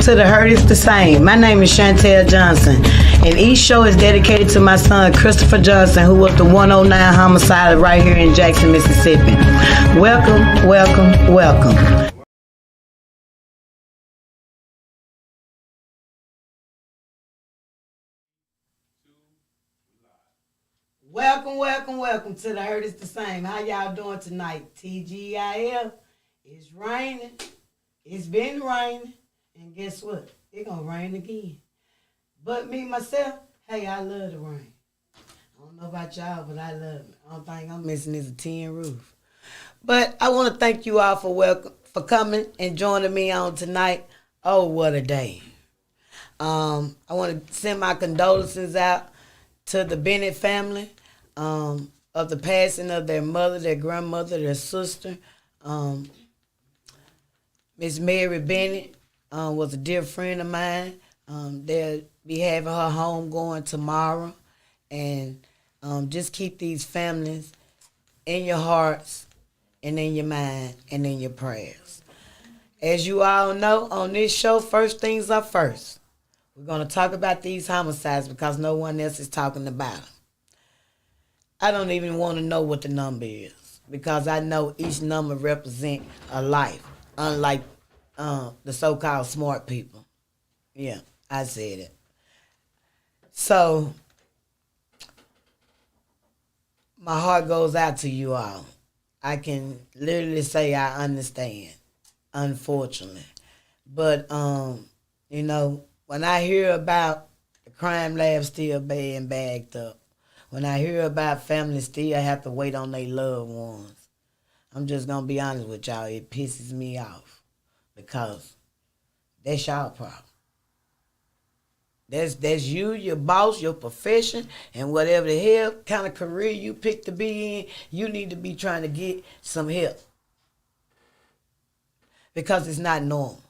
Welcome to The Hurt is the Same. My name is Shantell Johnson, and each show is dedicated to my son, Christopher Johnson, who was the 109 homicide right here in Jackson, Mississippi. Welcome, welcome, welcome. Welcome, welcome, welcome to The Hurt is the Same. How y'all doing tonight? TGIF. It's raining. It's been raining. And guess what? It's going to rain again. But me, myself, hey, I love the rain. I don't know about y'all, but I love it. The only thing I'm missing is a tin roof. But I want to thank you all for coming and joining me on tonight. Oh, what a day. I want to send my condolences out to the Bennett family of the passing of their mother, their grandmother, their sister. Miss Mary Bennett was a dear friend of mine. They'll be having her home going tomorrow. And just keep these families in your hearts and in your mind and in your prayers. As you all know, on this show, first things are first. We're going to talk about these homicides because no one else is talking about them. I don't even want to know what the number is because I know each number represents a life, unlike the so-called smart people. Yeah, I said it. So, my heart goes out to you all. I can literally say I understand, unfortunately. But, you know, when I hear about the crime lab still being bagged up, when I hear about families still have to wait on their loved ones, I'm just going to be honest with y'all, it pisses me off because that's y'all problem. That's you, your boss, your profession, and whatever the hell kind of career you pick to be in, you need to be trying to get some help because it's not normal.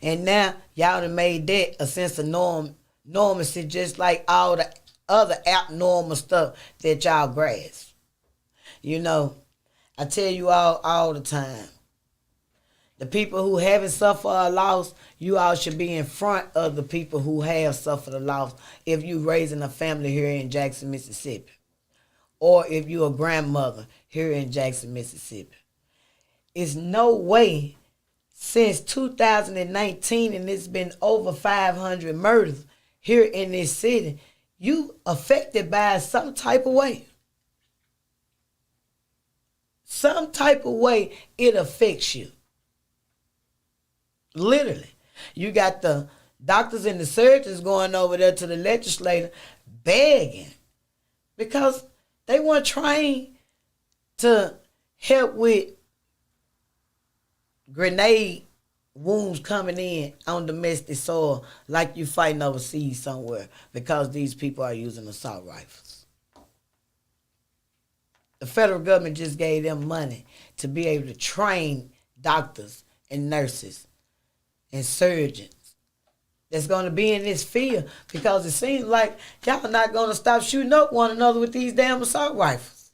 And now y'all done made that a sense of normalcy, just like all the other abnormal stuff that y'all grasp. You know, I tell you all the time, the people who haven't suffered a loss, you all should be in front of the people who have suffered a loss if you raising a family here in Jackson, Mississippi. Or if you're a grandmother here in Jackson, Mississippi. It's no way since 2019, and it's been over 500 murders here in this city, you affected by some type of way. Some type of way it affects you. Literally. You got the doctors and the surgeons going over there to the legislature begging because they weren't trained to help with grenade wounds coming in on domestic soil like you fighting overseas somewhere because these people are using assault rifles. The federal government just gave them money to be able to train doctors and nurses and surgeons that's going to be in this field because it seems like y'all not going to stop shooting up one another with these damn assault rifles.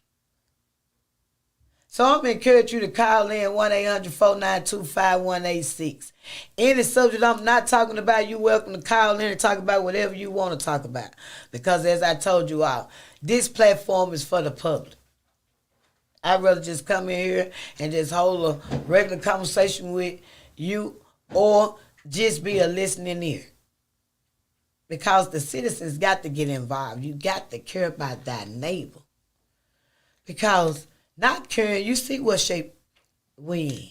So I'm going to encourage you to call in 1-800-492-5186. Any subject I'm not talking about, you're welcome to call in and talk about whatever you want to talk about. Because as I told you all, this platform is for the public. I'd rather just come in here and just hold a regular conversation with you or just be a listening ear. Because the citizens got to get involved. You got to care about thy neighbor. Because not caring, you see what shape we in.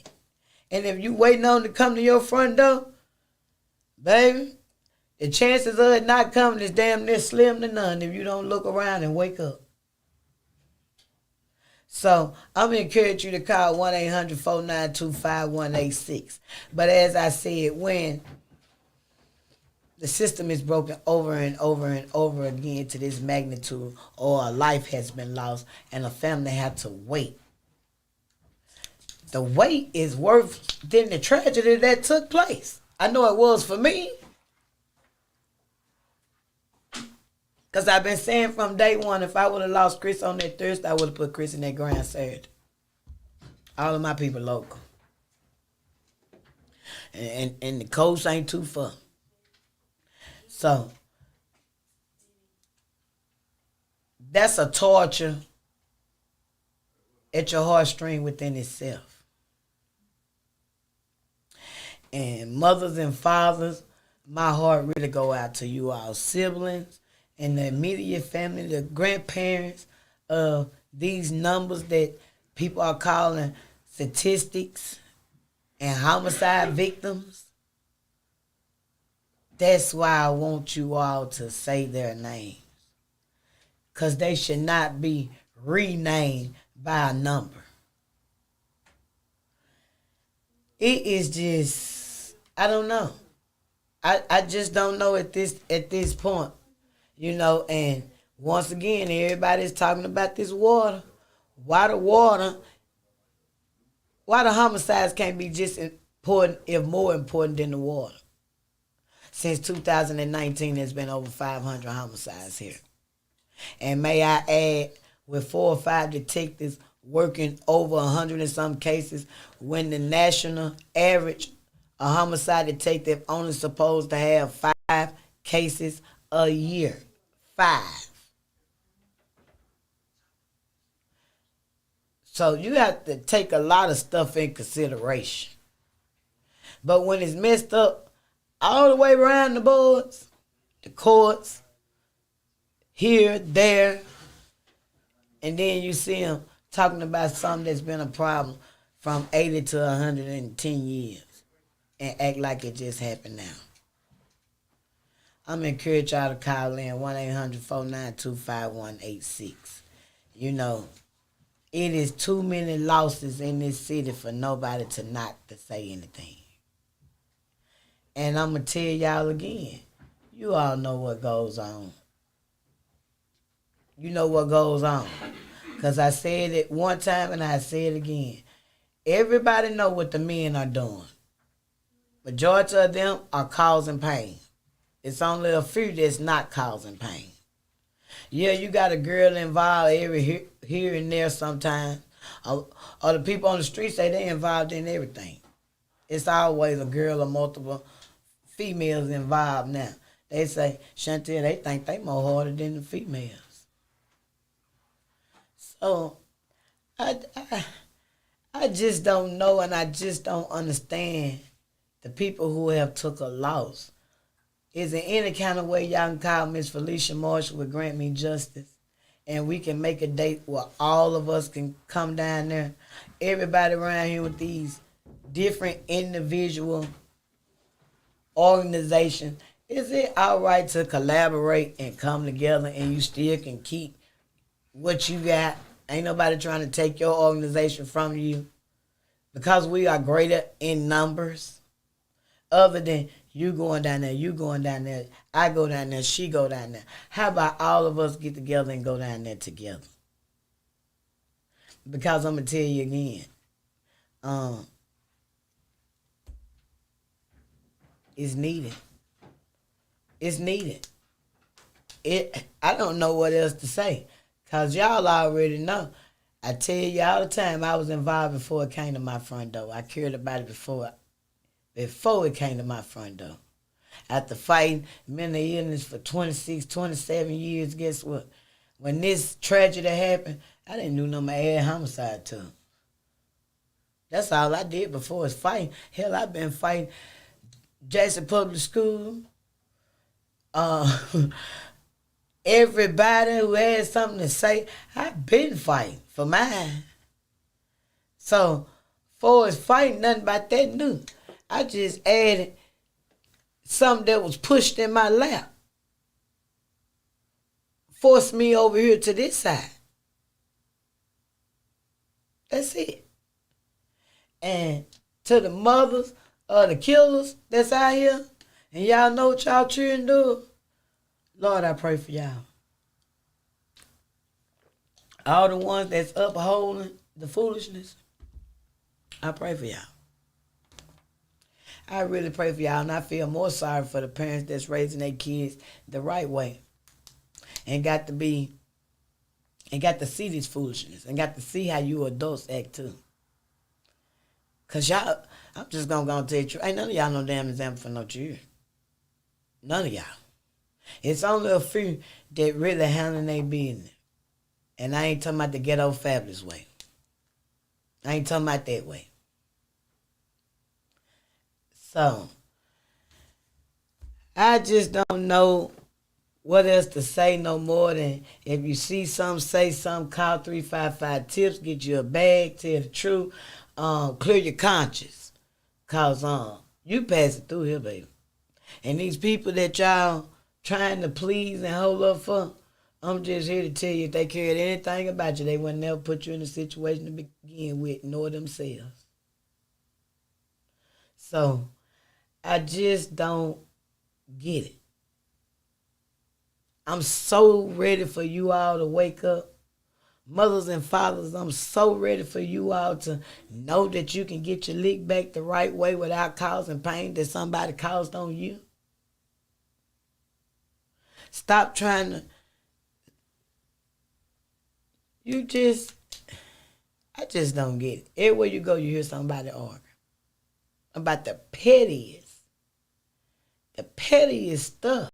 And if you waiting on to come to your front door, baby, the chances of it not coming is damn near slim to none if you don't look around and wake up. So I'm going to encourage you to call 1-800-492-5186. But as I said, when the system is broken over and over and over again to this magnitude, or a life has been lost and a family had to wait, the wait is worse than the tragedy that took place. I know it was for me. Because I've been saying from day one, if I would have lost Chris on that Thursday, I would have put Chris in that ground Saturday. All of my people local. and the coast ain't too far. So that's a torture at your heartstring within itself. And mothers and fathers, my heart really go out to you all siblings and the immediate family, the grandparents of these numbers that people are calling statistics and homicide victims. That's why I want you all to say their names. Because they should not be renamed by a number. It is just, I don't know. I just don't know at this point. And once again, everybody's talking about this water. Why the homicides can't be just important, if more important than the water? Since 2019, there's been over 500 homicides here. And may I add, with 4 or 5 detectives working over 100 in some cases, when the national average, a homicide detective only supposed to have 5 cases a year. 5. So you have to take a lot of stuff in consideration. But when it's messed up all the way around the boards, the courts, here, there, and then you see them talking about something that's been a problem from 80 to 110 years and act like it just happened now. I'm going to encourage y'all to call in 1-800-492-5186. It is too many losses in this city for nobody to not to say anything. And I'm going to tell y'all again, you all know what goes on. You know what goes on. Because I said it one time and I say it again. Everybody know what the men are doing. Majority of them are causing pain. It's only a few that's not causing pain. Yeah, you got a girl involved every here and there sometimes. Or the people on the street say they involved in everything. It's always a girl or multiple females involved now. They say, Shantell, they think they more harder than the females. So, I just don't know, and I just don't understand the people who have took a loss. Is there any kind of way y'all can call Miss Felicia Marshall would grant me justice, and we can make a date where all of us can come down there? Everybody around here with these different individual organizations, is it all right to collaborate and come together and you still can keep what you got? Ain't nobody trying to take your organization from you because we are greater in numbers. Other than you going down there, you going down there, I go down there, she go down there. How about all of us get together and go down there together? Because I'm going to tell you again, it's needed. It's needed. I don't know what else to say. Because y'all already know. I tell you all the time, I was involved before it came to my front door. I cared about it before it came to my front door. After fighting mental illness for 26, 27 years, guess what? When this tragedy happened, I didn't do no more add homicide to him. That's all I did before was fighting. Hell, I've been fighting Jackson Public School. Everybody who had something to say, I've been fighting for mine. So, for as fighting, nothing about that new. I just added something that was pushed in my lap. Forced me over here to this side. That's it. And to the mothers of the killers that's out here, and y'all know what y'all children do, Lord, I pray for y'all. All the ones that's upholding the foolishness, I pray for y'all. I really pray for y'all, and I feel more sorry for the parents that's raising their kids the right way and got to see this foolishness and got to see how you adults act too. Because y'all, I'm just going to tell you the truth. Ain't none of y'all no damn example for no children. None of y'all. It's only a few that really handling their business. And I ain't talking about the ghetto fabulous way. I ain't talking about that way. So, I just don't know what else to say no more than if you see something, say something, call 355 tips, get you a bag, tell the truth, clear your conscience. Cause you pass it through here, baby. And these people that y'all trying to please and hold up for, I'm just here to tell you if they cared anything about you, they would never put you in a situation to begin with, nor themselves. So, I just don't get it. I'm so ready for you all to wake up. Mothers and fathers, I'm so ready for you all to know that you can get your lick back the right way without causing pain that somebody caused on you. Stop trying to... I just don't get it. Everywhere you go, you hear somebody arguing about the pettiest stuff.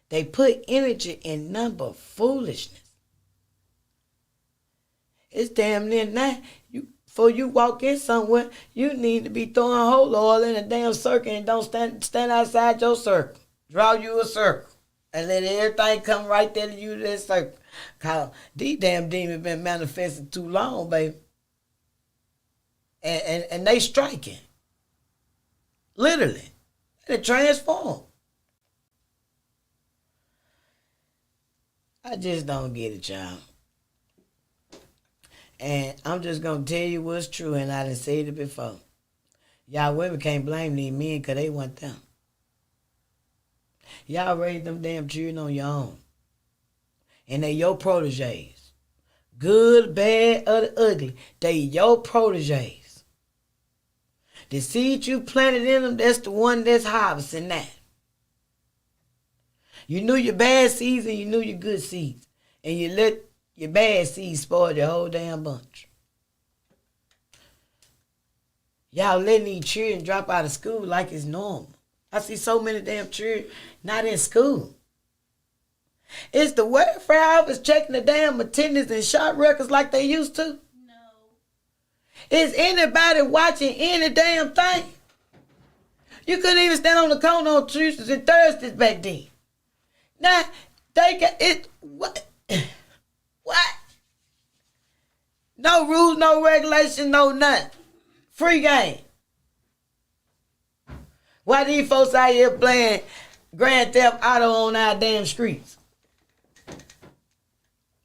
They put energy in number foolishness. It's damn near now. Before you walk in somewhere, you need to be throwing whole oil in a damn circle and don't stand outside your circle. Draw you a circle and let everything come right there to you to that circle. Cause these damn demons been manifesting too long, baby. And they striking. Literally. They transform. I just don't get it, y'all. And I'm just going to tell you what's true, and I done said it before. Y'all women can't blame these men because they want them. Y'all raised them damn children on your own. And they your proteges. Good, bad, or the ugly. They your proteges. The seed you planted in them, that's the one that's harvesting that. You knew your bad seeds and you knew your good seeds. And you let your bad seeds spoil your whole damn bunch. Y'all letting these children drop out of school like it's normal. I see so many damn children not in school. Is the welfare office checking the damn attendance and shot records like they used to? No. Is anybody watching any damn thing? You couldn't even stand on the corner on Tuesdays and Thursdays back then. Now, they got it. What? What? No rules, no regulations, no nothing. Free game. Why these folks out here playing Grand Theft Auto on our damn streets?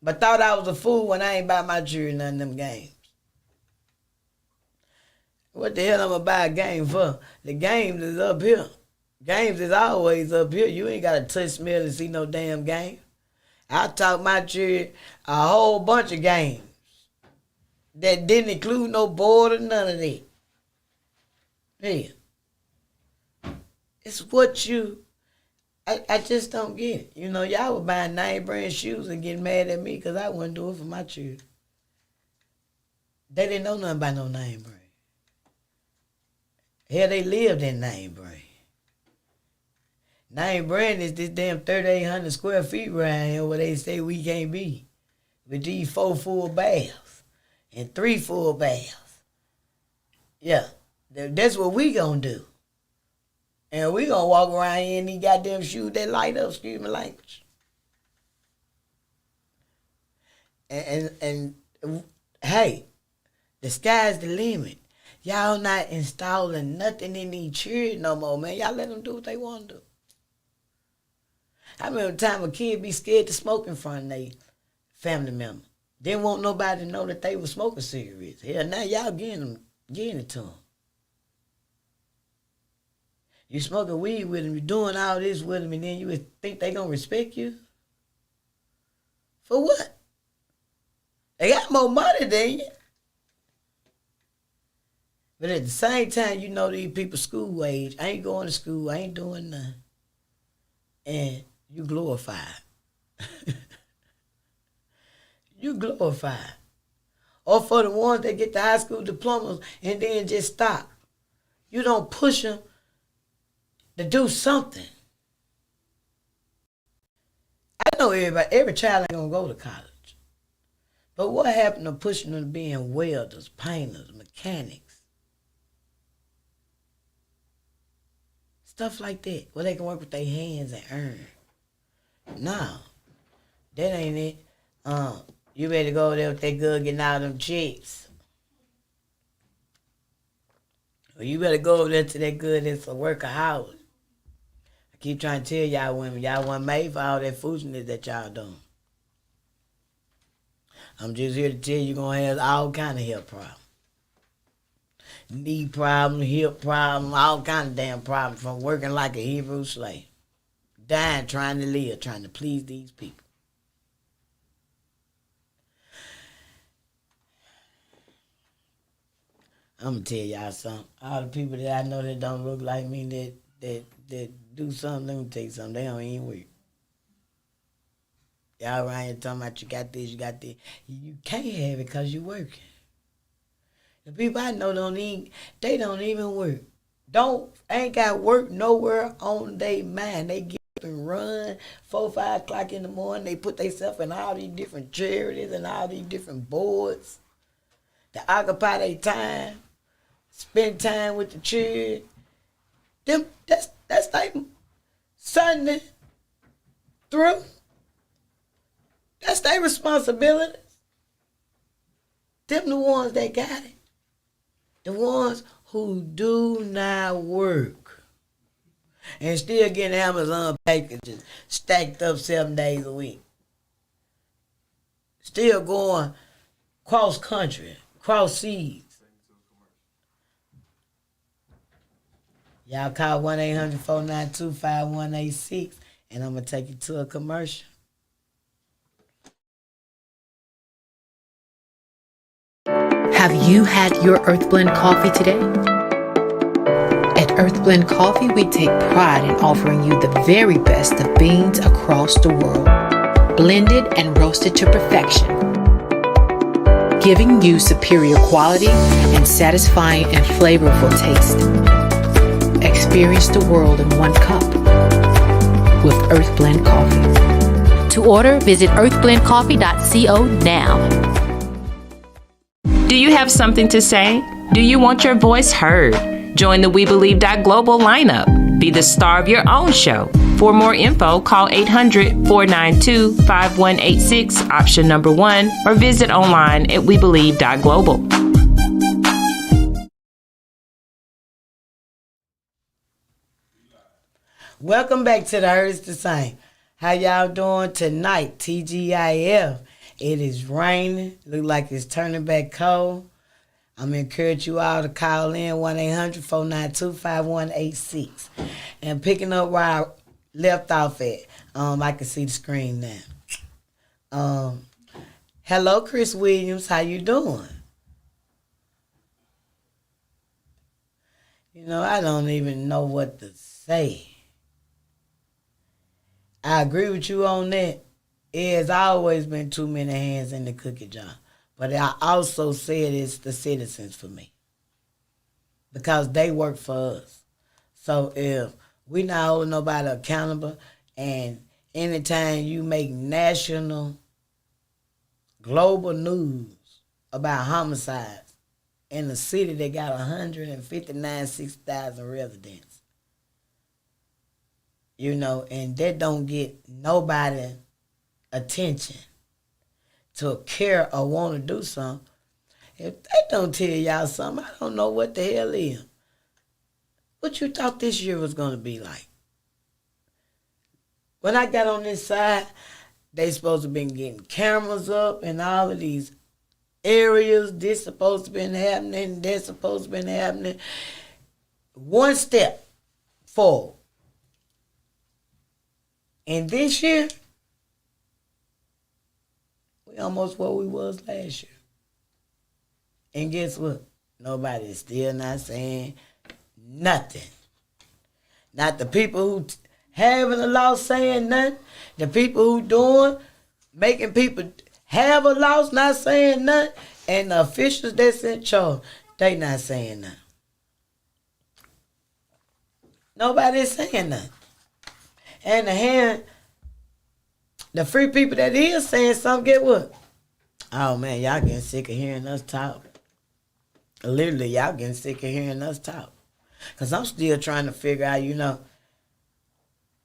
But thought I was a fool when I ain't buy my children none of them games. What the hell I'm gonna buy a game for? The games is up here. Games is always up here. You ain't gotta touch, smell, and see no damn game. I taught my children a whole bunch of games that didn't include no board or none of that. Yeah. It's what you... I just don't get it. You know, y'all were buying name brand shoes and getting mad at me because I wouldn't do it for my children. They didn't know nothing about no name brand. Hell, they lived in name brand. Name brand is this damn 3,800 square feet around here where they say we can't be. With these 4 full baths and 3 full baths. Yeah, that's what we gonna do. And we gonna walk around here in these goddamn shoes that light up, excuse my language. And hey, the sky's the limit. Y'all not installing nothing in these children no more, man. Y'all let them do what they want to do. I remember the time a kid be scared to smoke in front of their family member. Didn't want nobody to know that they were smoking cigarettes. Hell, now y'all getting it to them. You smoking weed with them, you doing all this with them, and then you would think they gonna respect you? For what? They got more money than you. But at the same time, you know these people school age. I ain't going to school, I ain't doing nothing. And you glorified. You glorified. or for the ones that get the high school diplomas and then just stop. You don't push them to do something. I know every child ain't gonna go to college. But what happened to pushing them to being welders, painters, mechanics? Stuff like that, where they can work with their hands and earn. No, that ain't it. You ready to go over there with that good getting out of them chicks. Or you better go over there to that good that's a work of house. I keep trying to tell y'all women, y'all weren't made for all that foolishness that y'all doing. I'm just here to tell you, you're going to have all kind of health problems. Knee problem, hip problem, all kind of damn problems from working like a Hebrew slave. Dying trying to live, trying to please these people. I'm going to tell y'all something. All the people that I know that don't look like me, that do something, let me tell you something, they don't even work. Y'all around here talking about you got this, you got this. You can't have it because you're working. The people I know don't even work. Ain't got work nowhere on their mind. They get up and run 4, 5 o'clock in the morning. They put themselves in all these different charities and all these different boards to occupy their time, spend time with the children. That's like Sunday through. That's their responsibility. Them the ones that got it. The ones who do not work and still getting Amazon packages stacked up 7 days a week. Still going cross country, cross seas. Y'all call 1-800-492-5186 and I'm going to take you to a commercial. Have you had your Earth Blend coffee today? At Earth Blend Coffee, we take pride in offering you the very best of beans across the world, blended and roasted to perfection, giving you superior quality and satisfying and flavorful taste. Experience the world in one cup with Earth Blend Coffee. To order, visit earthblendcoffee.co now. Do you have something to say? Do you want your voice heard? Join the We Believe Global lineup. Be the star of your own show. For more info, call 800-492-5186, option number 1, or visit online at webelieve.global. Welcome back to the Heard the Same. How y'all doing tonight? TGIF. It is raining. Look like it's turning back cold. I'm going to encourage you all to call in 1-800-492-5186. And picking up where I left off at, I can see the screen now. Hello, Chris Williams. How you doing? You know, I don't even know what to say. I agree with you on that. It has always been too many hands in the cookie jar. But I also said it's the citizens for me. Because they work for us. So if we not holding nobody accountable, and anytime you make national, global news about homicides in a city that got 6,000 residents, you know, and that don't get nobody attention to care or want to do something, if they don't tell y'all something, I don't know what the hell is. What you thought this year was going to be like? When I got on this side, they supposed to been getting cameras up in all of these areas. This supposed to been happening. That's supposed to been happening. One step forward. And this year, we almost where we was last year. And guess what? Nobody's still not saying nothing. Not the people who having the law saying nothing. The people who doing, making people have a loss, not saying nothing, and the officials that's in charge, they not saying nothing. Nobody's saying nothing. And the free people that is saying something, get what? Oh man, y'all getting sick of hearing us talk. Literally, y'all getting sick of hearing us talk. Because I'm still trying to figure out,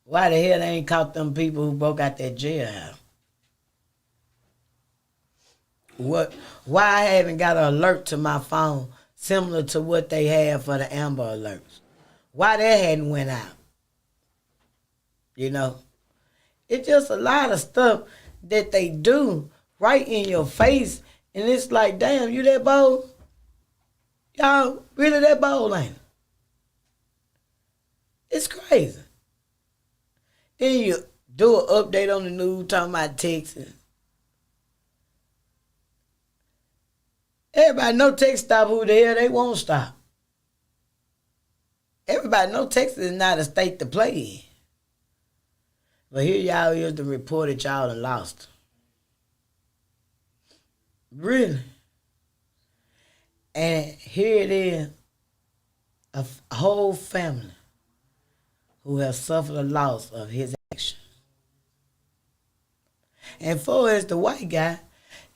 why the hell they ain't caught them people who broke out that jailhouse? Why I haven't got an alert to my phone similar to what they have for the Amber Alerts? Why that hadn't went out? It's just a lot of stuff that they do right in your face, and it's like, damn, you that bold? Y'all really that bold, ain't it? It's crazy. Then you do an update on the news talking about Texas. Everybody know Texas stop who the hell they won't stop. Everybody know Texas is not a state to play in. But here y'all is the report that y'all done lost. Really? And here it is, a whole family who have suffered a loss of his actions. And for as the white guy,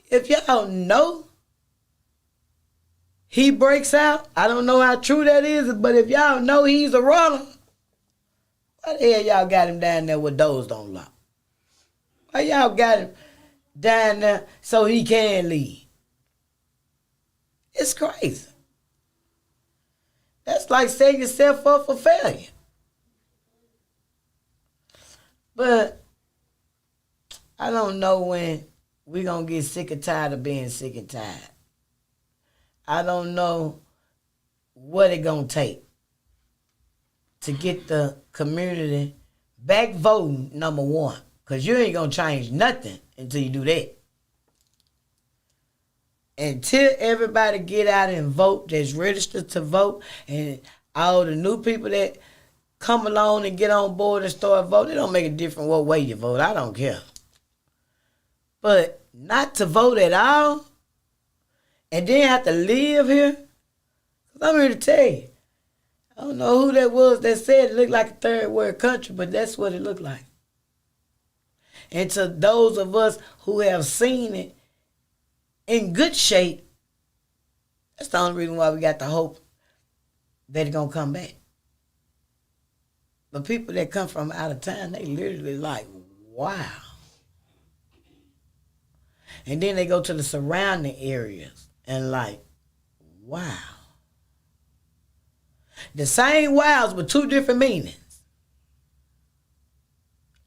if y'all know he breaks out, I don't know how true that is, but if y'all know he's a runner, why the hell y'all got him down there where doors don't lock? Why y'all got him down there so he can leave? It's crazy. That's like setting yourself up for failure. But I don't know when we're going to get sick and tired of being sick and tired. I don't know what it going to take to get the community back voting, number one. Because you ain't going to change nothing until you do that. Until everybody get out and vote that's registered to vote, and all the new people that come along and get on board and start voting, it don't make a difference what way you vote. I don't care. But not to vote at all and then have to live here. I'm here to tell you, I don't know who that was that said it looked like a third world country, but that's what it looked like. And to those of us who have seen it in good shape, that's the only reason why we got the hope that it's going to come back. But people that come from out of town, they literally like, wow. And then they go to the surrounding areas and like, wow. The same wows with two different meanings.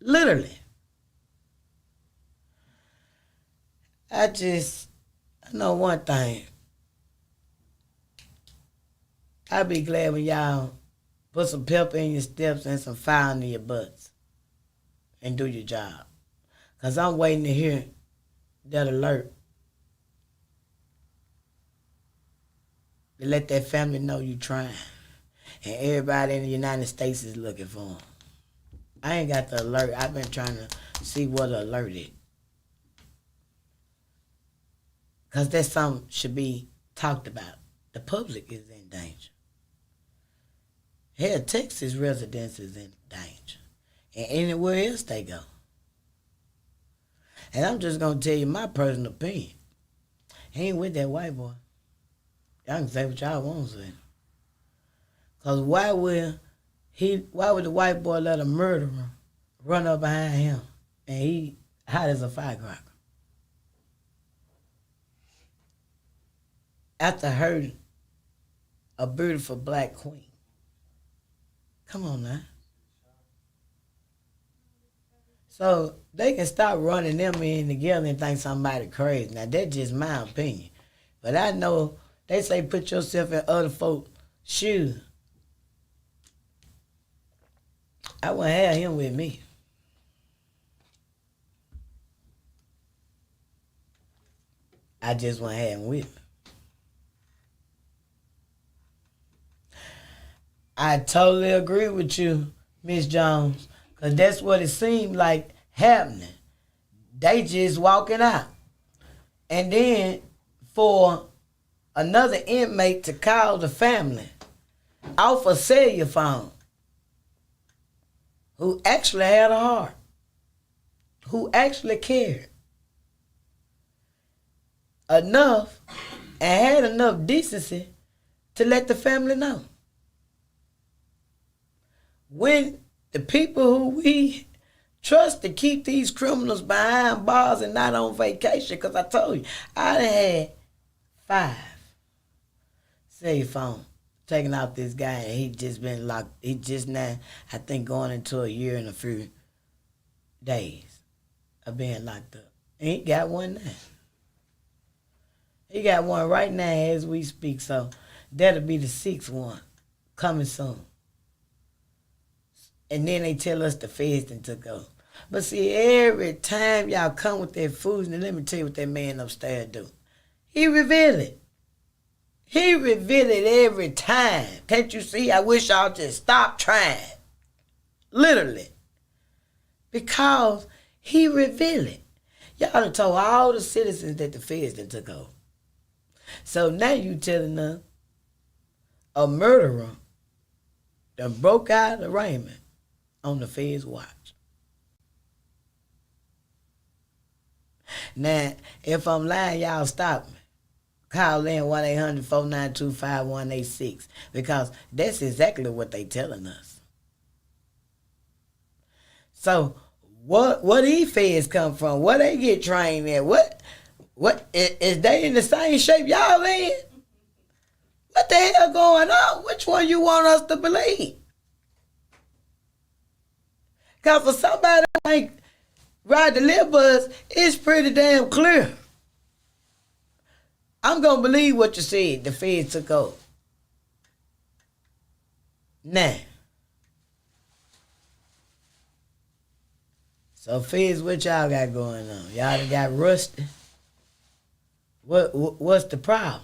Literally. I know one thing. I'd be glad when y'all put some pepper in your steps and some fire under your butts and do your job. Because I'm waiting to hear that alert to let that family know you trying. And everybody in the United States is looking for them. I ain't got the alert. I've been trying to see what the alert is. Because that's something should be talked about. The public is in danger. Hell, Texas residents is in danger. And anywhere else they go. And I'm just going to tell you my personal opinion. He ain't with that white boy. Y'all can say what y'all want to say. Because why would the white boy let a murderer run up behind him and he hot as a firecracker? After hurting a beautiful black queen. Come on now. So they can stop running them in together and think somebody crazy. Now that's just my opinion. But I know they say put yourself in other folks' shoes. I wouldn't have him with me. I just wouldn't have him with me. I totally agree with you, Miss Jones, because that's what it seemed like happening. They just walking out. And then for another inmate to call the family off a cellular phone who actually had a heart, who actually cared enough and had enough decency to let the family know. When the people who we trust to keep these criminals behind bars and not on vacation, because I told you, I had 5 cell phone taken out this guy, and he just been locked. He just now, I think, going into a year and a few days of being locked up. And he got one now. He got one right now as we speak, so that'll be the 6th one coming soon. And then they tell us the feds done took over. But see, every time y'all come with that foolishness, let me tell you what that man upstairs do. He reveal it. He reveal it every time. Can't you see? I wish y'all just stop trying. Literally. Because he reveal it. Y'all done told all the citizens that the feds done took over. So now you telling us a murderer that broke out of Raymond on the feds' watch. Now, if I'm lying, y'all stop me. Call in 1-800-492-5186 because that's exactly what they telling us. So, what these feds come from? Where they get trained at? What is they in the same shape y'all in? What the hell going on? Which one you want us to believe? Because for somebody like ride the little bus, it's pretty damn clear. I'm going to believe what you said. The feds took over. Now. So feds, what y'all got going on? Y'all done got rusty? What's the problem?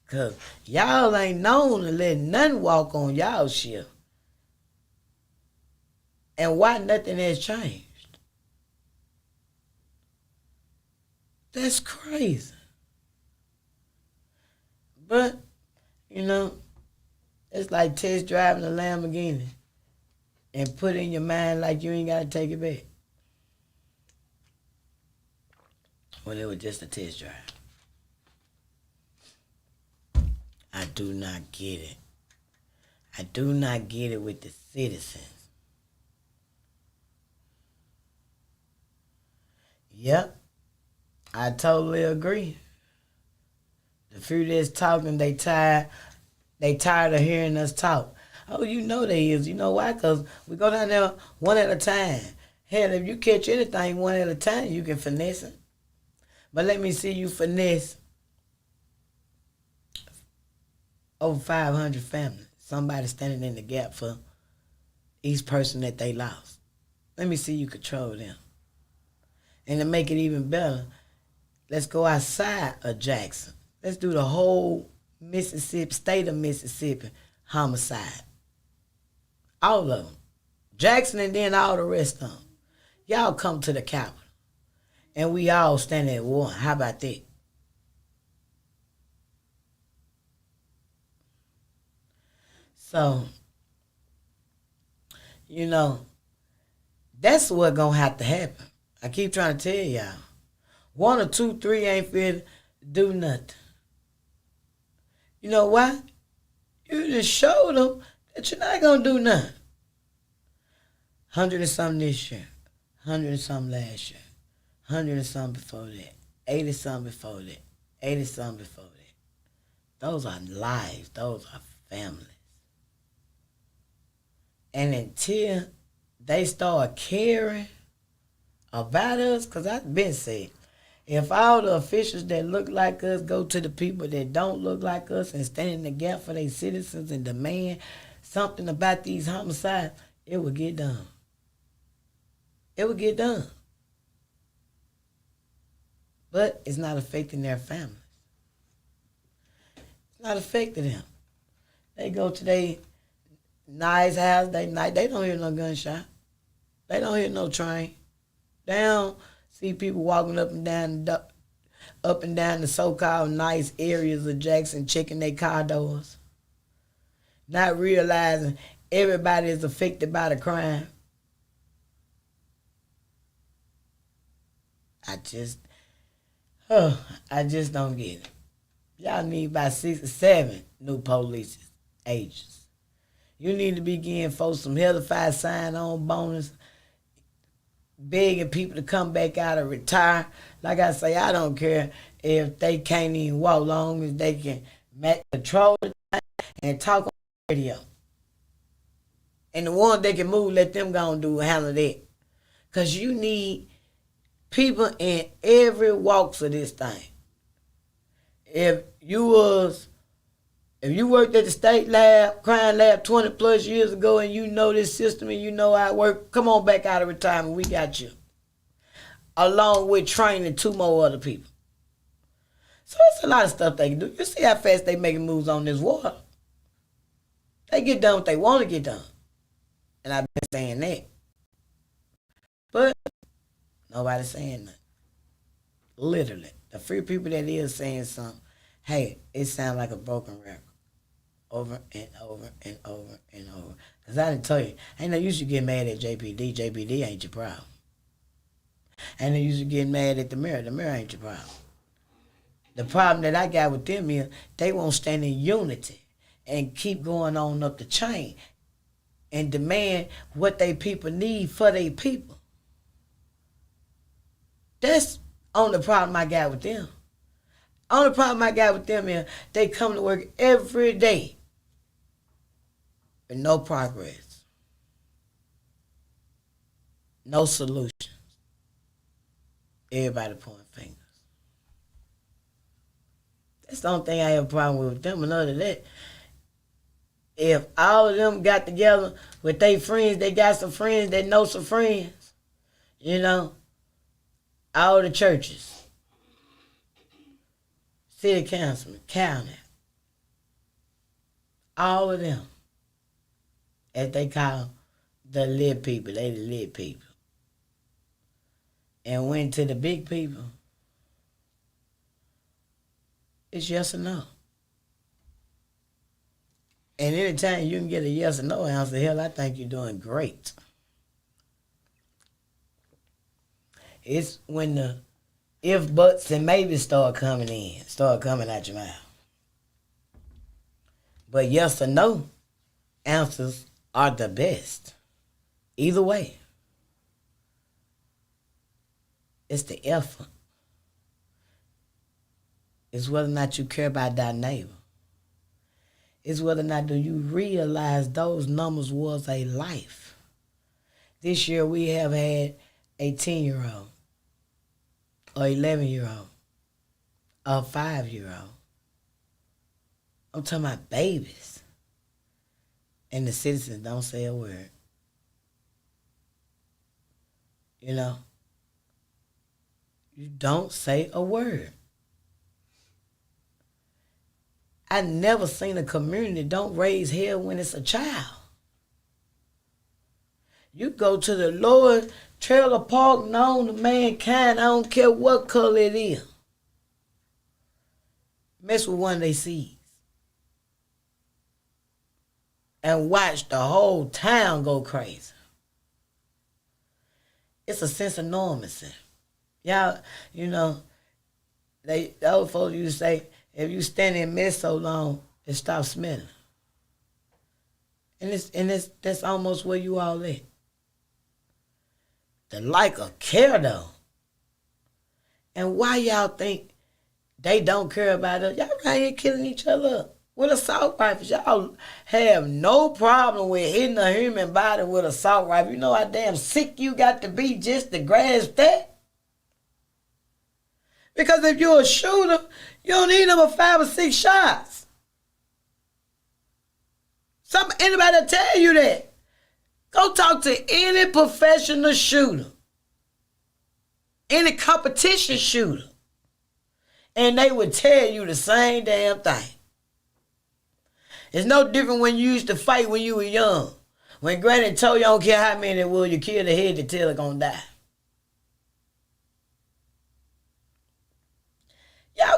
Because y'all ain't known to let nothing walk on y'all ship. And why nothing has changed? That's crazy. But, you know, it's like test driving a Lamborghini and put in your mind like you ain't got to take it back. Well, it was just a test drive. I do not get it. I do not get it with the citizens. Yep, I totally agree. The few that's talking, they tired of hearing us talk. Oh, you know they is. You know why? Because we go down there one at a time. Hell, if you catch anything one at a time, you can finesse it. But let me see you finesse over 500 families. Somebody standing in the gap for each person that they lost. Let me see you control them. And to make it even better, let's go outside of Jackson. Let's do the whole Mississippi, state of Mississippi homicide. All of them. Jackson and then all the rest of them. Y'all come to the Capitol. And we all stand at one. How about that? So, you know, that's what's going to have to happen. I keep trying to tell y'all. 1 or 2, 3 ain't fit to do nothing. You know why? You just showed them that you're not going to do nothing. 100 and something this year. 100 and something last year. 100 and something before that. 80 something before that. 80 something before that. Those are lives. Those are families. And until they start caring about us, because I've been saying, if all the officials that look like us go to the people that don't look like us and stand in the gap for their citizens and demand something about these homicides, it would get done. It would get done. But it's not affecting their families. It's not affecting them. They go to their nice house, they don't hear no gunshot. They don't hear no train. They don't see people walking up and down up and down the so-called nice areas of Jackson checking their car doors, not realizing everybody is affected by the crime. I just don't get it. Y'all need about 6 or 7 new police agents. You need to be getting folks some hellified sign-on bonus, begging people to come back out and retire. Like I say, I don't care if they can't even walk, long as they can control the time and talk on the radio. And the ones that can move, let them go and handle that. Because you need people in every walks of this thing. If you worked at the state lab, crime lab 20 plus years ago, and you know this system and you know how it works, come on back out of retirement. We got you. Along with training 2 more other people. So it's a lot of stuff they can do. You see how fast they making moves on this water. They get done what they want to get done. And I've been saying that. But nobody's saying nothing. Literally. The few people that is saying something, hey, it sounds like a broken record. Over and over and over and over. Because I didn't tell you, ain't no use you get mad at JPD. JPD ain't your problem. Ain't no use you getting mad at the mirror. The mirror ain't your problem. The problem that I got with them is they won't stand in unity and keep going on up the chain and demand what they people need for their people. That's only problem I got with them. Only problem I got with them is they come to work every day with no progress, no solutions. Everybody pointing fingers. That's the only thing I have a problem with them. And other than that, if all of them got together with their friends, they got some friends that know some friends, you know, all the churches, city councilman, county, all of them, as they call the lit people, they the lit people, and went to the big people, it's yes or no. And anytime you can get a yes or no answer, hell, I think you're doing great. It's when the if, buts, and maybe start coming out your mouth. But yes or no answers are the best. Either way. It's the effort. It's whether or not you care about that neighbor. It's whether or not do you realize those numbers was a life. This year we have had a 10-year-old, or 11-year-old, or 5-year-old. I'm talking about babies. And the citizens don't say a word. You know? You don't say a word. I never seen a community don't raise hell when it's a child. You go to the Lord trailer park known to mankind, I don't care what color it is. Mess with one of their seeds. And watch the whole town go crazy. It's a sense of normalcy. Y'all, you know, the old folks used to say, if you stand in mess so long, it stops smelling. And that's almost where you all at. The like of care though. And why y'all think they don't care about us? Y'all right here killing each other up with assault rifles. Y'all have no problem with hitting a human body with an assault rifle. You know how damn sick you got to be just to grasp that? Because if you're a shooter, you don't need number 5 or 6 shots. Anybody will tell you that. Go talk to any professional shooter, any competition shooter, and they would tell you the same damn thing. It's no different when you used to fight when you were young. When Granny told you, I don't care how many it was, you kill the head to tell it gonna die.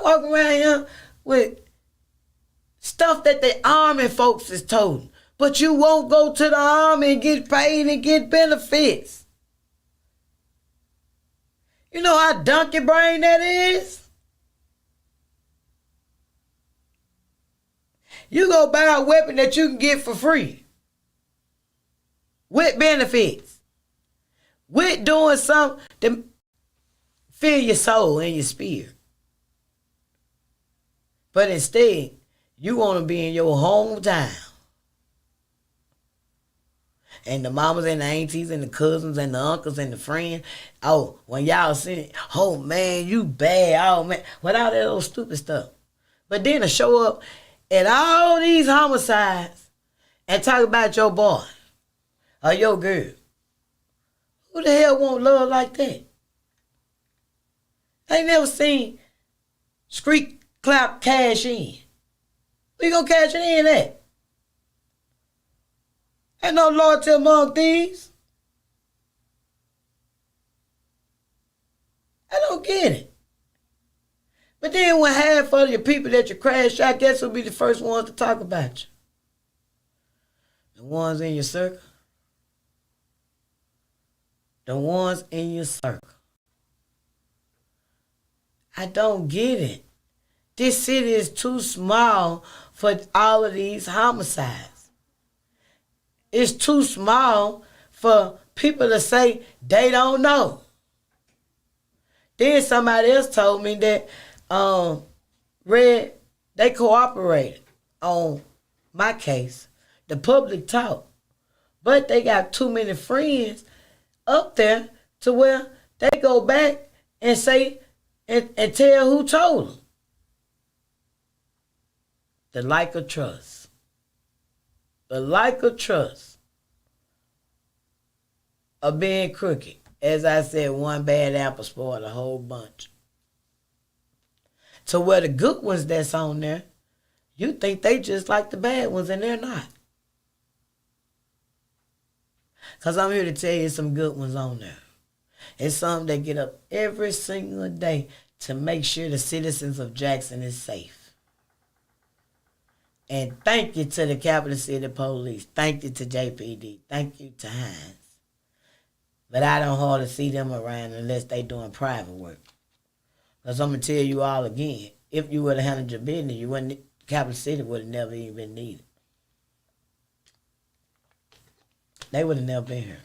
walk around here with stuff that the army folks is told. But you won't go to the army and get paid and get benefits. You know how donkey brain that is? You go buy a weapon that you can get for free. With benefits. With doing something to fill your soul and your spirit. But instead, you want to be in your hometown. And the mamas and the aunties and the cousins and the uncles and the friends. Oh, when y'all see it, oh man, you bad. Oh man, without that old stupid stuff. But then to show up at all these homicides and talk about your boy or your girl. Who the hell want love like that? I ain't never seen street clap cash in. Where you gonna cash it in at? Ain't no loyalty among thieves. I don't get it. But then when half of your people that you crash out, guess who'll be the first ones to talk about you? The ones in your circle. The ones in your circle. I don't get it. This city is too small for all of these homicides. It's too small for people to say they don't know. Then somebody else told me that Red, they cooperated on my case. The public talk. But they got too many friends up there to where they go back and say and tell who told them. The lack of trust. The lack of trust of being crooked. As I said, one bad apple spoiled a whole bunch. So where the good ones that's on there, you think they just like the bad ones, and they're not. Because I'm here to tell you some good ones on there. It's some that get up every single day to make sure the citizens of Jackson is safe. And thank you to the Capital City Police. Thank you to JPD. Thank you to Hines. But I don't hardly see them around unless they doing private work. Because I'm going to tell you all again, if you would have handled your business, you wouldn't, Capital City would have never even been needed. They would have never been here.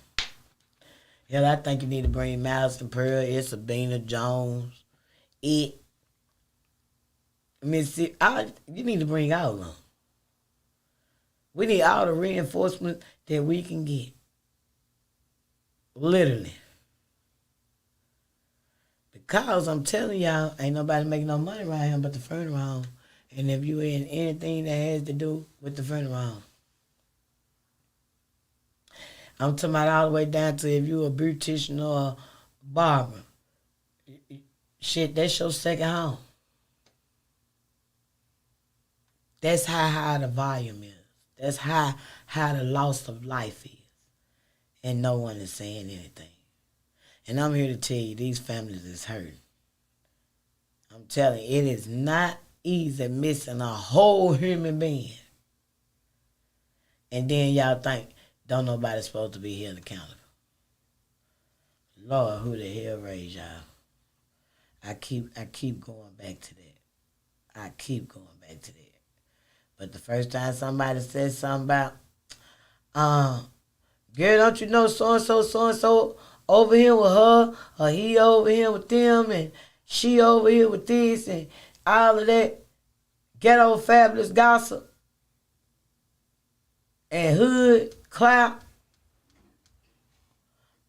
Hell, I think you need to bring Madison Pearl, Sabina Jones, Mississippi. You need to bring all of them. We need all the reinforcement that we can get. Literally. Because I'm telling y'all, ain't nobody making no money around here but the funeral home. And if you in anything that has to do with the funeral home. I'm talking about all the way down to if you a beautician or a barber. Shit, that's your second home. That's how high the volume is. That's how the loss of life is. And no one is saying anything. And I'm here to tell you, these families is hurting. I'm telling you, it is not easy missing a whole human being. And then y'all think, don't nobody supposed to be held accountable. Lord, who the hell raised y'all? I keep going back to that. I keep going back to that. But the first time somebody said something about, girl, don't you know so-and-so over here with her, or he over here with them, and she over here with this, and all of that ghetto fabulous gossip and hood clout.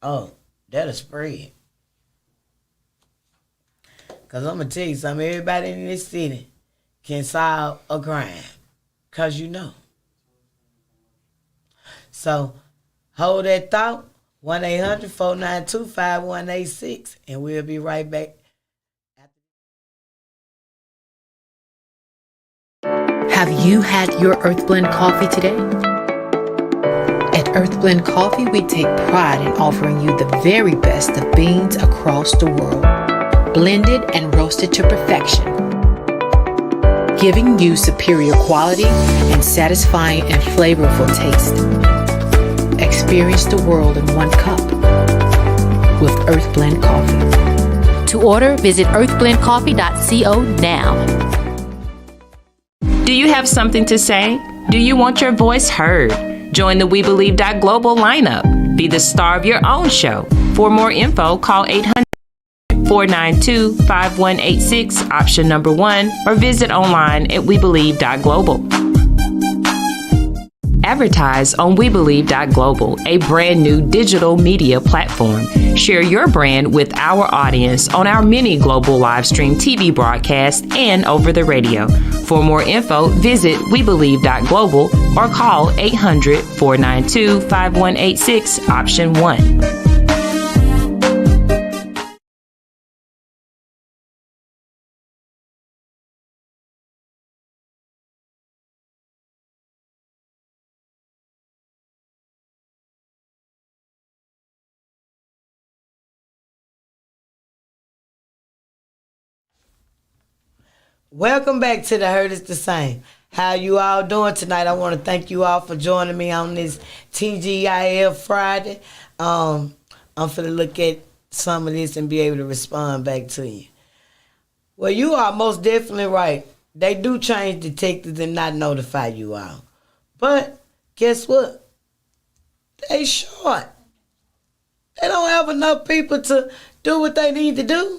Oh, that'll spread. Because I'm going to tell you something, everybody in this city can solve a crime. Because you know. So, hold that thought. 1-800-492-5186. And we'll be right back. Have you had your Earth Blend coffee today? At Earth Blend Coffee, we take pride in offering you the very best of beans across the world, blended and roasted to perfection. giving you superior quality and satisfying and flavorful taste. Experience the world in one cup with Earth Blend Coffee. To order, visit earthblendcoffee.co now. Do you have something to say? Do you want your voice heard? Join the We Believe Global lineup. Be the star of your own show. For more info, call 800-492-5186, option number 1, or visit online at webelieve.global. Advertise on webelieve.global, a brand new digital media platform. Share your brand with our audience on our many global live stream TV broadcasts and over the radio. For more info, visit webelieve.global or call 800-492-5186, option 1. Welcome back to the Heard Is the Same. How you all doing tonight? I want to thank you all for joining me on this TGIF Friday. I'm finna look at some of this and be able to respond back to you. Well, you are most definitely right. They do change detectives and not notify you all. But guess what? They short. They don't have enough people to do what they need to do.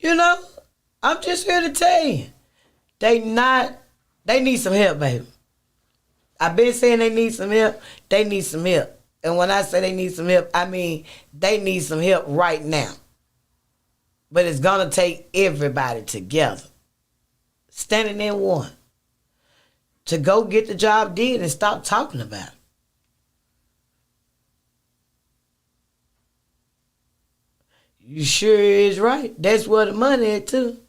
You know, I'm just here to tell you, they need some help, baby. I've been saying they need some help. They need some help. And when I say they need some help, I mean they need some help right now. But it's going to take everybody together, standing in one, to go get the job did and stop talking about it. You sure is right. That's where the money is too.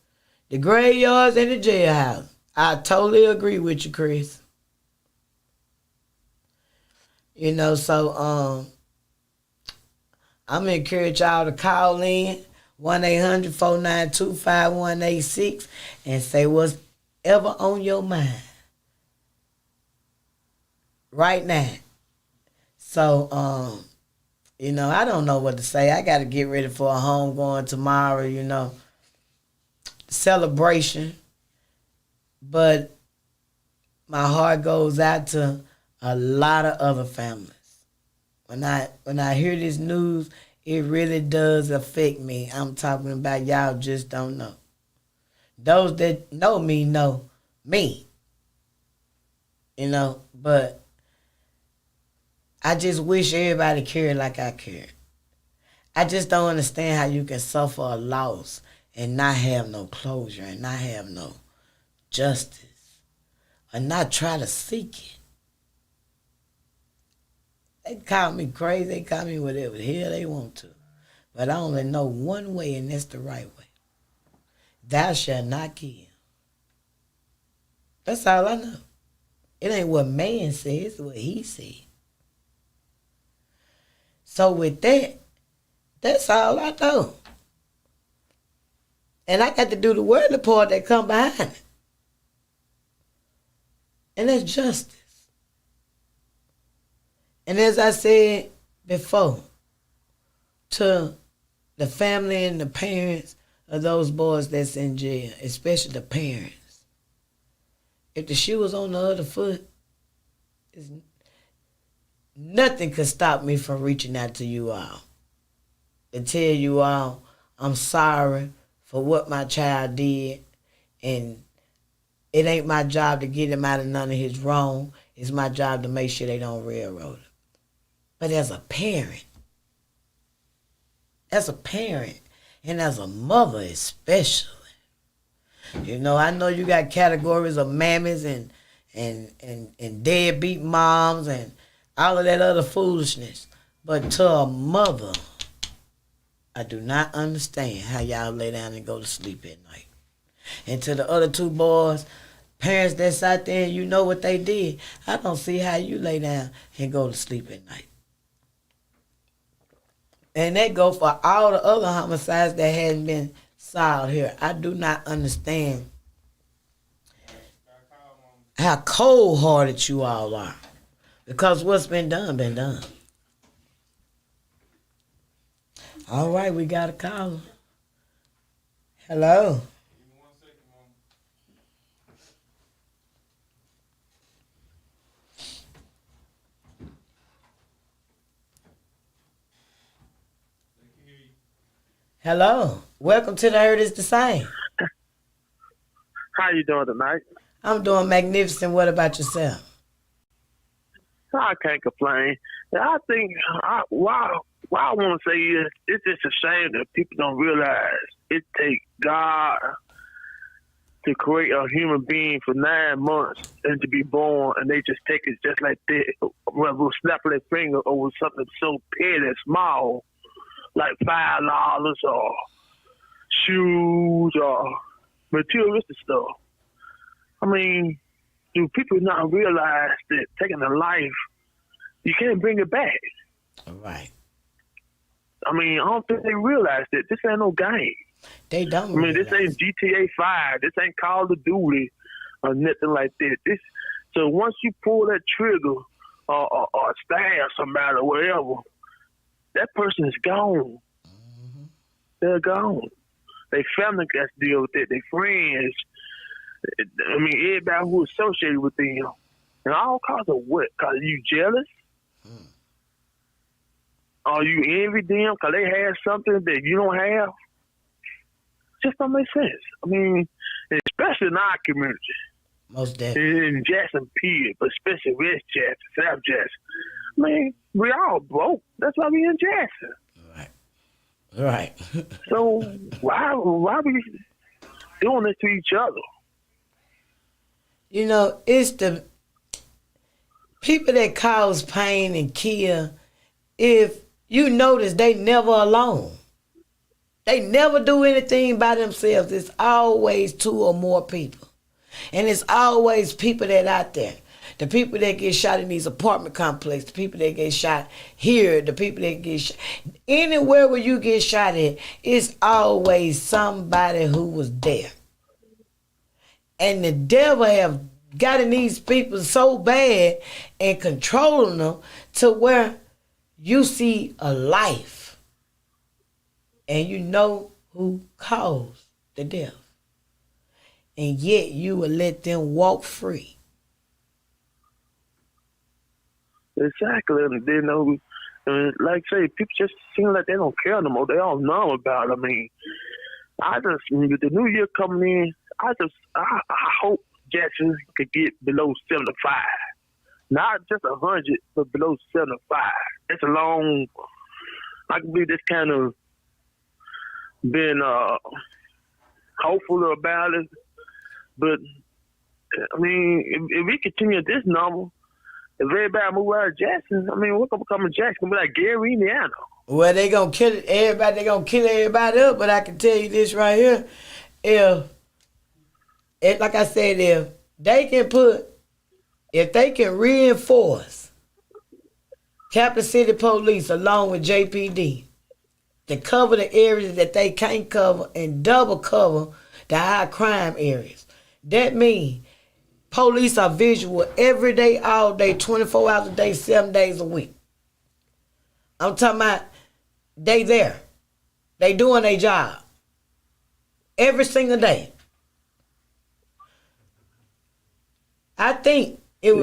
The graveyards and the jailhouse. I totally agree with you, Chris. You know, so I'm gonna encourage y'all to call in 1-800-492-5186 and say what's ever on your mind right now. So you know, I don't know what to say. I got to get ready for a homegoing tomorrow, you know. Celebration. But my heart goes out to a lot of other families. When I hear this news, it really does affect me. I'm talking about y'all just don't know. Those that know me. You know, but I just wish everybody cared like I cared. I just don't understand how you can suffer a loss and not have no closure and not have no justice or not try to seek it. They call me crazy. They call me whatever the hell they want to. But I only know one way, and that's the right way. Thou shalt not kill. That's all I know. It ain't what man says, it's what he said. So with that, that's all I know. And I got to do the word part that come behind it. And that's justice. And as I said before, to the family and the parents of those boys that's in jail, especially the parents, if the shoe was on the other foot, nothing could stop me from reaching out to you all and tell you all I'm sorry for what my child did, and it ain't my job to get him out of none of his wrong. It's my job to make sure they don't railroad him. But as a parent, and as a mother especially, you know, I know you got categories of mammies and deadbeat moms and all of that other foolishness. But to a mother, I do not understand how y'all lay down and go to sleep at night. And to the other two boys, parents that's out there, and you know what they did, I don't see how you lay down and go to sleep at night. And that go for all the other homicides that hadn't been Saul here. I do not understand how cold-hearted you all are. Because what's been done, been done. All right, we got a caller. Hello. Hello. Welcome to the Heard Is the Same. How you doing tonight? I'm doing magnificent. What about yourself? I can't complain. I think why I want to say is it's just a shame that people don't realize it takes God to create a human being for 9 months and to be born, and they just take it just like that, we'll snap their finger over something so petty and small, like $5 or shoes or materialistic stuff. I mean, do people not realize that taking a life, you can't bring it back? All right. I mean, I don't think they realize that this ain't no game. They don't. I mean, this ain't GTA 5. This ain't Call of Duty or nothing like that. So once you pull that trigger or stab somebody or whatever, that person is gone. Mm-hmm. They're gone. Their family got to deal with it. Their friends. I mean, everybody who associated with them. And all cause of what? Cause you jealous? Or you envy them because they have something that you don't have? Just don't make sense. I mean, especially in our community. Most definitely. In Jackson Pier, but especially West Jackson, South Jackson. I mean, we all broke. That's why we in Jackson. Right. So why we doing this to each other? You know, it's the people that cause pain and kill. If you notice, they never alone. They never do anything by themselves. It's always 2 or more people. And it's always people that out there. The people that get shot in these apartment complexes, the people that get shot here, the people that get shot. Anywhere where you get shot at, it's always somebody who was there. And the devil have gotten these people so bad and controlling them to where you see a life and you know who caused the death. And yet you will let them walk free. Exactly. And then, like I say, people just seem like they don't care no more. They all know about it. I mean, with the new year coming in, I hope Jackson could get below 75. Not just 100, but below 75. It's a long, I can believe this kind of been hopeful about it. But, I mean, if we continue at this number, if everybody move out of Jackson, I mean, what's going to become of Jackson? It's going to be like Gary, Indiana. Well, they going to kill everybody. They going to kill everybody up. But I can tell you this right here. Like I said, if they can reinforce Capital City Police along with JPD to cover the areas that they can't cover and double cover the high crime areas, that means police are visual every day, all day, 24 hours a day, 7 days a week. I'm talking about they there. They doing their job every single day. I think it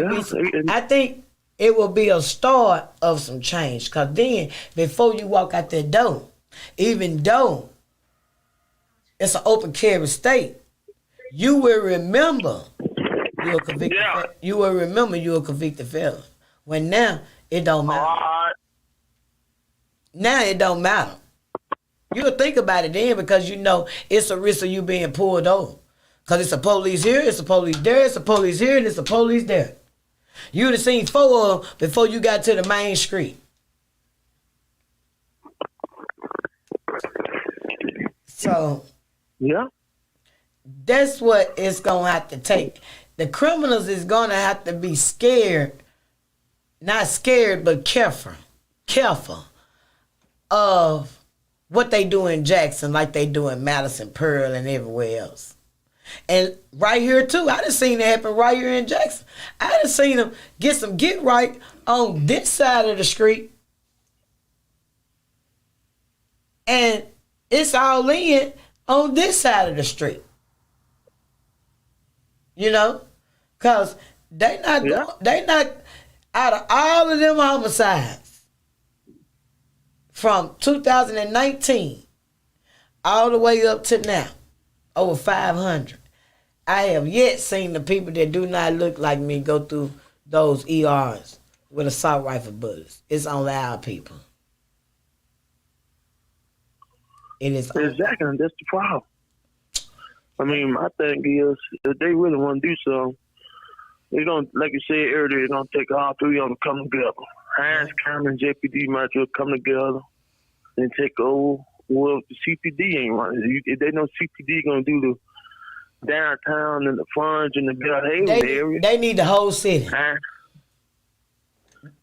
will be a start of some change. Because then, before you walk out that door, even though it's an open carry state, you will remember you're a convicted you will remember you're a convicted felon. When now, it don't matter. Now it don't matter. You'll think about it then because you know it's a risk of you being pulled over. Because it's a police here, it's a police there, it's a police here, and it's a police there. You'd have seen 4 of them before you got to the main street. So, yeah, that's what it's going to have to take. The criminals is going to have to be scared, not scared, but careful of what they do in Jackson like they do in Madison, Pearl, and everywhere else. And right here, too, I done seen it happen right here in Jackson. I done seen them get right on this side of the street. And it's all in on this side of the street. You know? Because they not, out of all of them homicides from 2019 all the way up to now, over 500. I have yet seen the people that do not look like me go through those ERs with assault rifle bullets. It's only our people. It is exactly, and that's the problem. I mean, my thing is, if they really want to do something, they're going, like you said earlier, they're going to take all three of them to come together. Hines County and JPD might just come together and take over. Well, the CPD ain't running. If they know CPD going to do the downtown and the frontage and the Belhaven area. They need the whole city.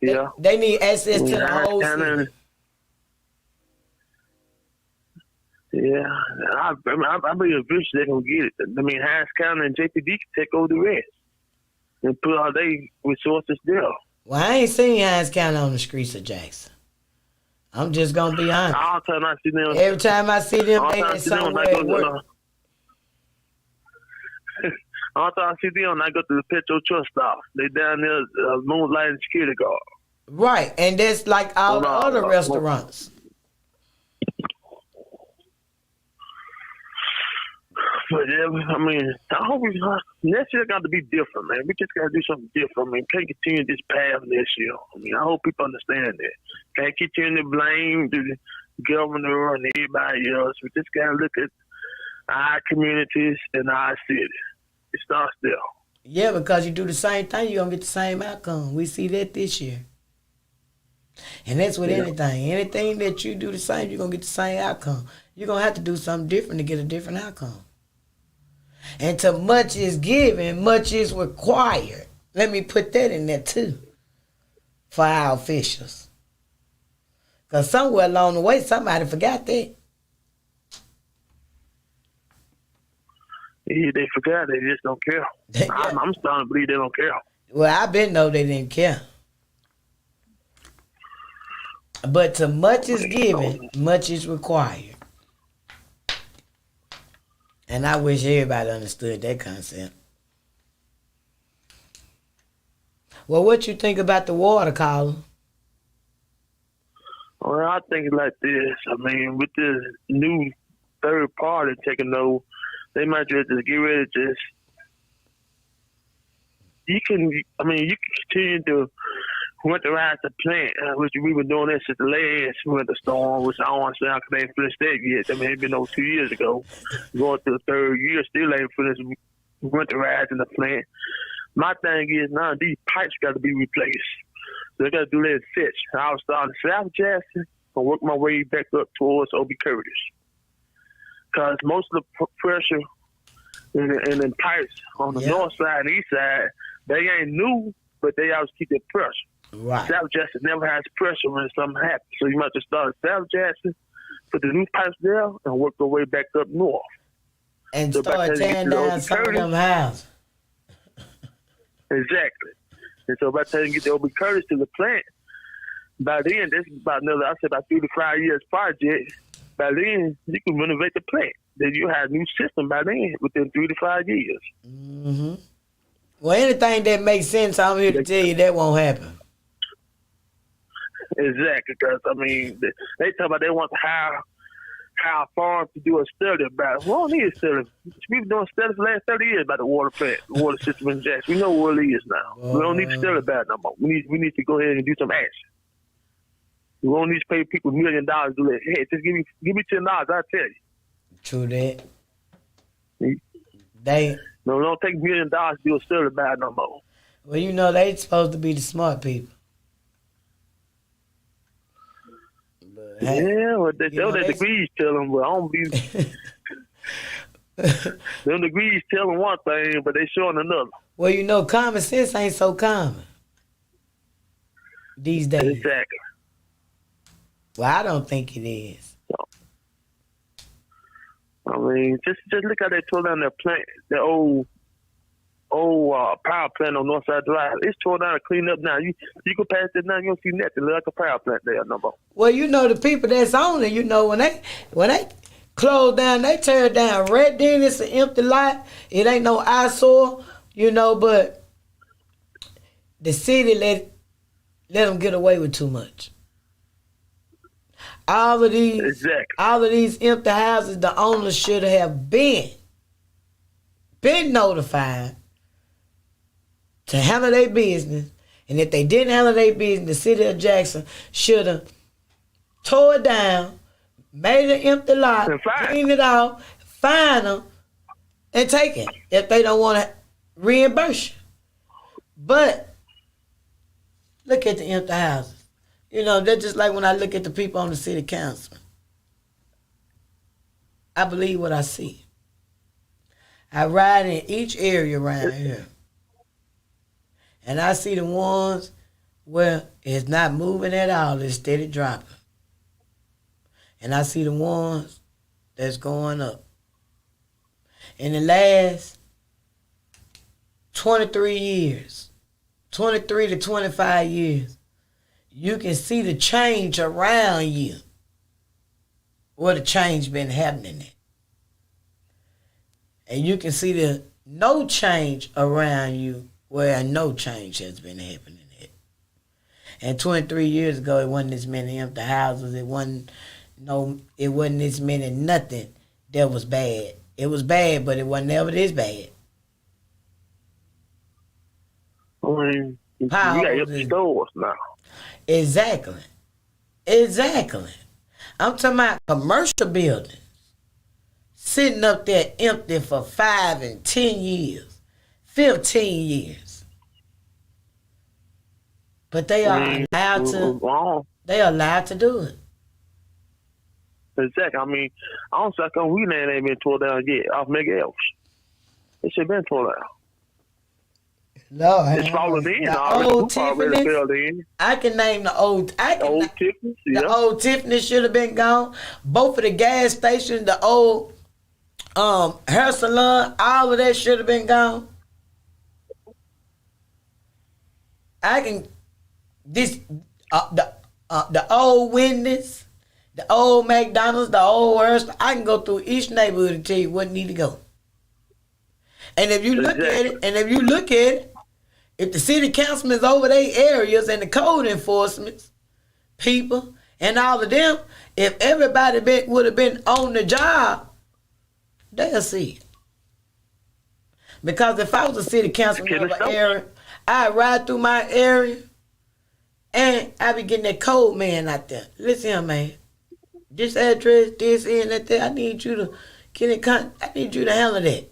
Yeah. They need access to the whole city. Yeah, I believe eventually they're going to get it. I mean, Hines County and JPD can take over the rest and put all their resources there. Well, I ain't seen Hines County on the streets of Jackson. I'm just going to be honest. All the time I see them. Every time I see them, they in somewhere at work. All the time I see them, I go to the petrol truck stop. They down there, moonlight and security guard. Right, and that's like all the other restaurants. But yeah, I mean, I hope next year got to be different, man. We just got to do something different. I mean, can't continue this path next year. I mean, I hope people understand that. Can't continue to blame the governor and everybody else. We just got to look at our communities and our city. It starts there. Yeah, because you do the same thing, you're going to get the same outcome. We see that this year. And that's with anything. Anything that you do the same, you're going to get the same outcome. You're going to have to do something different to get a different outcome. And to much is given, much is required. Let me put that in there too for our officials. Because somewhere along the way, somebody forgot that. Yeah, they forgot. They just don't care. I'm starting to believe they don't care. Well, I been know they didn't care. But to much is given, much is required. And I wish everybody understood that concept. Well, what you think about the water, Colin? Well, I think it's like this. I mean, with this new third party taking over, they might just get ready to just. You can continue to winterize the plant, which we've been doing that since the last winter storm, which I don't understand because they ain't finished that yet. I mean, it's been over 2 years ago. Going to the third year, still ain't finished winterizing the plant. My thing is now these pipes got to be replaced. So they got to do that fetch. I'll start in South Jackson and work my way back up towards O.B. Curtis. Because most of the pressure in the pipes on the north side and east side, they ain't new, but they always keep their pressure. Right. South Jackson never has pressure when something happens. So you might just start at South Jackson, put the new pipes there, and work your way back up north. And so start tearing down some of them houses. Exactly. And so by the time you get the O.B. Curtis to the plant, by then, that's about another, I said about 3 to 5 years project. By then, you can renovate the plant. Then you have a new system by then, within 3 to 5 years. Mm-hmm. Well, anything that makes sense, I'm here to tell you that won't happen. Exactly, because, I mean, they talk about they want to hire a farm to do a study about it. We don't need a study. We've been doing studies for the last 30 years about the water plant, the water system in Jackson. We know what it is now. We don't need to study about it no more. We need to go ahead and do some action. We don't need to pay people $1 million to do that. Hey, just give me $10, I'll tell you. True that. No, don't take $1 million to do a study about it no more. Well, you know, they supposed to be the smart people. But, yeah, well, they know their degrees tell them, but I don't believe. Them degrees tell them one thing, but they showing another. Well, you know, common sense ain't so common these days. Exactly. Well, I don't think it is. I mean, just look how they tore down that plant, the old power plant on Northside Drive. It's torn down and cleaned up now. You go past it now, you don't see nothing like a power plant there no more. Well, the people that's on it, when they close down, they tear it down. Right then, it's an empty lot. It ain't no eyesore, but the city let them get away with too much. All of these empty houses, the owners should have been notified to handle their business. And if they didn't handle their business, the city of Jackson should have tore it down, made an empty lot, cleaned it out, fine them, and take it if they don't want to reimburse you. But look at the empty houses. That's just like when I look at the people on the city council. I believe what I see. I ride in each area around here. And I see the ones where it's not moving at all, it's steady dropping. And I see the ones that's going up. In the last 23 years, 23 to 25 years, you can see the change around you. Where the change been happening at. And you can see the no change around you where no change has been happening at. And 23 years ago, it wasn't as many empty houses. It wasn't as many nothing that was bad. It was bad, but it wasn't ever this bad. I mean, you got empty stores now. Exactly. I'm talking about commercial buildings sitting up there empty for 5 and 10 years, 15 years. But they are allowed to do it. Exactly. I mean, I don't think we land ain't been tore down yet off Mega Elves. It should have been tore down. No, it's falling in. Already. I can name the old. Tiffany's. The old Tiffany's should have been gone. Both of the gas stations, the old hair salon, all of that should have been gone. The old Wendy's, the old McDonald's, the old Hearst. I can go through each neighborhood and tell you what need to go. And if you look at it, if the city councilmen's over their areas and the code enforcement people and all of them, if everybody would have been on the job, they'll see it. Because if I was a city councilman over area, I'd ride through my area and I'd be getting that code man out there. Listen here, man. This address, this, and that, I need you to get in contact. I need you to handle that.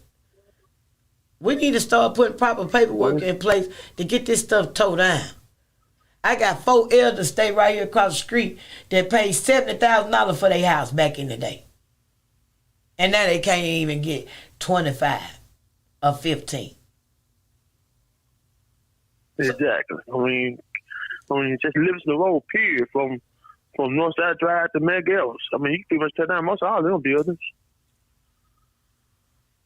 We need to start putting proper paperwork in place to get this stuff towed down. I got 4 elders stay right here across the street that paid $70,000 for their house back in the day. And now they can't even get 25 or 15. Exactly. I mean, just lives the road, period, from Northside Drive to Mega Elves. I mean, you can pretty much tear down most of all them buildings.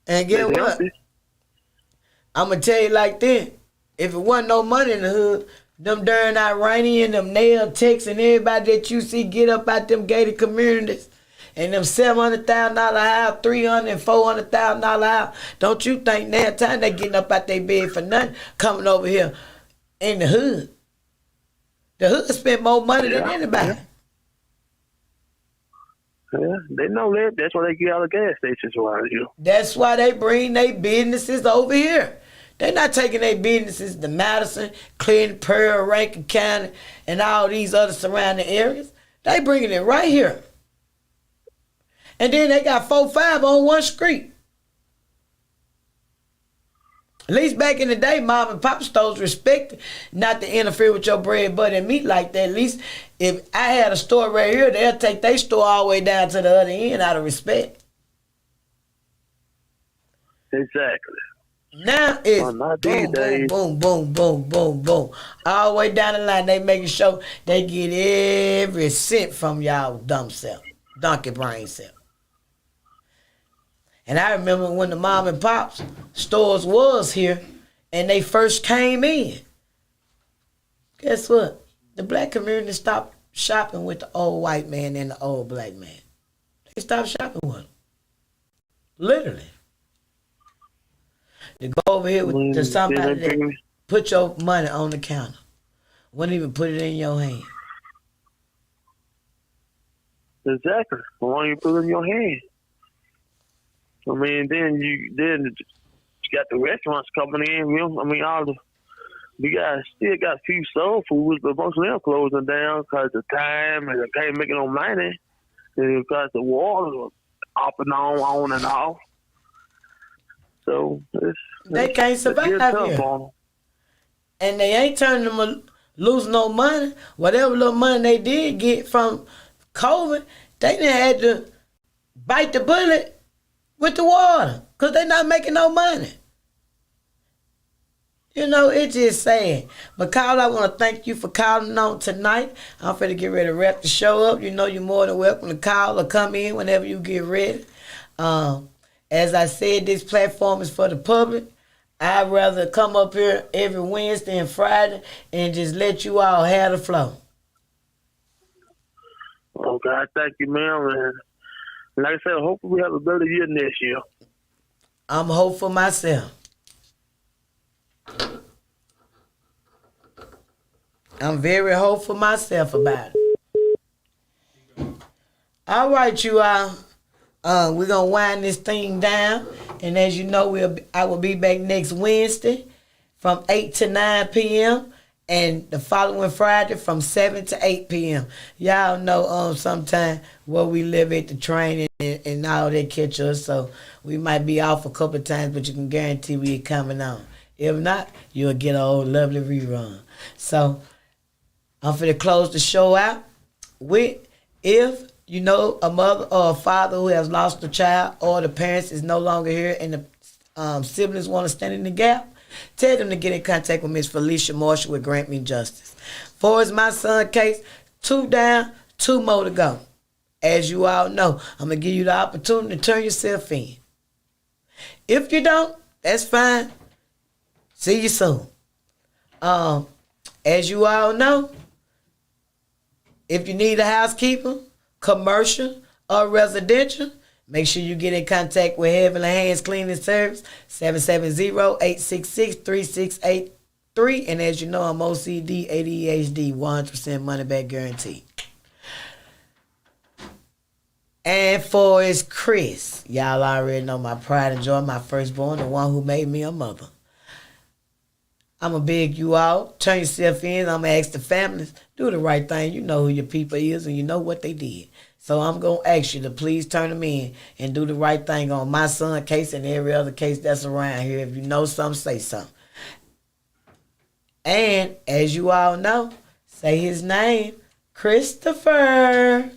And get what? I'm going to tell you like this. If it wasn't no money in the hood, them darn Iranian, them nail techs, and everybody that you see get up out them gated communities, and them $700,000 house, $300,000 and $400,000 house, don't you think now time they getting up out their bed for nothing, coming over here in the hood? The hood spend more money than anybody. Yeah, they know that. That's why they get all the gas stations around here. That's why they bring their businesses over here. They're not taking their businesses to Madison, Clinton, Pearl, Rankin County, and all these other surrounding areas. They bringing it right here. And then they got 4-5 on one street. At least back in the day, mom and pop stores respected not to interfere with your bread, butter, and meat like that. At least if I had a store right here, they'll take their store all the way down to the other end out of respect. Exactly. Now it's boom, boom, boom, boom, boom, boom. All the way down the line, they making sure they get every cent from y'all dumb self, donkey brain self. And I remember when the mom and pops stores was here and they first came in. Guess what? The black community stopped shopping with the old white man and the old black man. They stopped shopping with them. Literally. To go over here to somebody that put your money on the counter. Wouldn't even put it in your hand. Exactly. Why don't you put it in your hand? I mean, then you got the restaurants coming in. We still got a few soul foods, but most of them closing down because of time and they can't make no money. And because the water up and on and off. So they can't survive here. And they ain't turning them lose no money. Whatever little money they did get from COVID, they done had to bite the bullet with the water because they not making no money. You know, it's just sad. But Kyle, I want to thank you for calling on tonight. I'm finna get ready to wrap the show up. You know you're more than welcome to call or come in whenever you get ready. As I said, this platform is for the public. I'd rather come up here every Wednesday and Friday and just let you all have the flow. Okay, thank you, ma'am. And like I said, hopefully we have a better year next year. I'm hopeful myself. I'm very hopeful myself about it. All right, you all. We're going to wind this thing down. And as you know, I will be back next Wednesday from 8 to 9 p.m. and the following Friday from 7 to 8 p.m. Y'all know sometime where we live at the train and all that catch us. So we might be off a couple of times, but you can guarantee we're coming on. If not, you'll get an old lovely rerun. So I'm finna close the show out with, if you know a mother or a father who has lost a child or the parents is no longer here and the siblings want to stand in the gap, tell them to get in contact with Miss Felicia Marshall with Grant Me Justice. For as my son case, 2 down, 2 more to go. As you all know, I'm going to give you the opportunity to turn yourself in. If you don't, that's fine. See you soon. As you all know, if you need a housekeeper, commercial or residential, make sure you get in contact with Heavenly Hands Cleaning Service, 770-866-3683. And as you know, I'm OCD, ADHD, 100% money back guarantee. And for it's Chris, y'all already know my pride and joy, my firstborn, the one who made me a mother. I'm going to beg you all, turn yourself in. I'm going to ask the families, do the right thing. You know who your people is and you know what they did. So I'm going to ask you to please turn them in and do the right thing on my son's case and every other case that's around here. If you know something, say something. And as you all know, say his name, Christopher.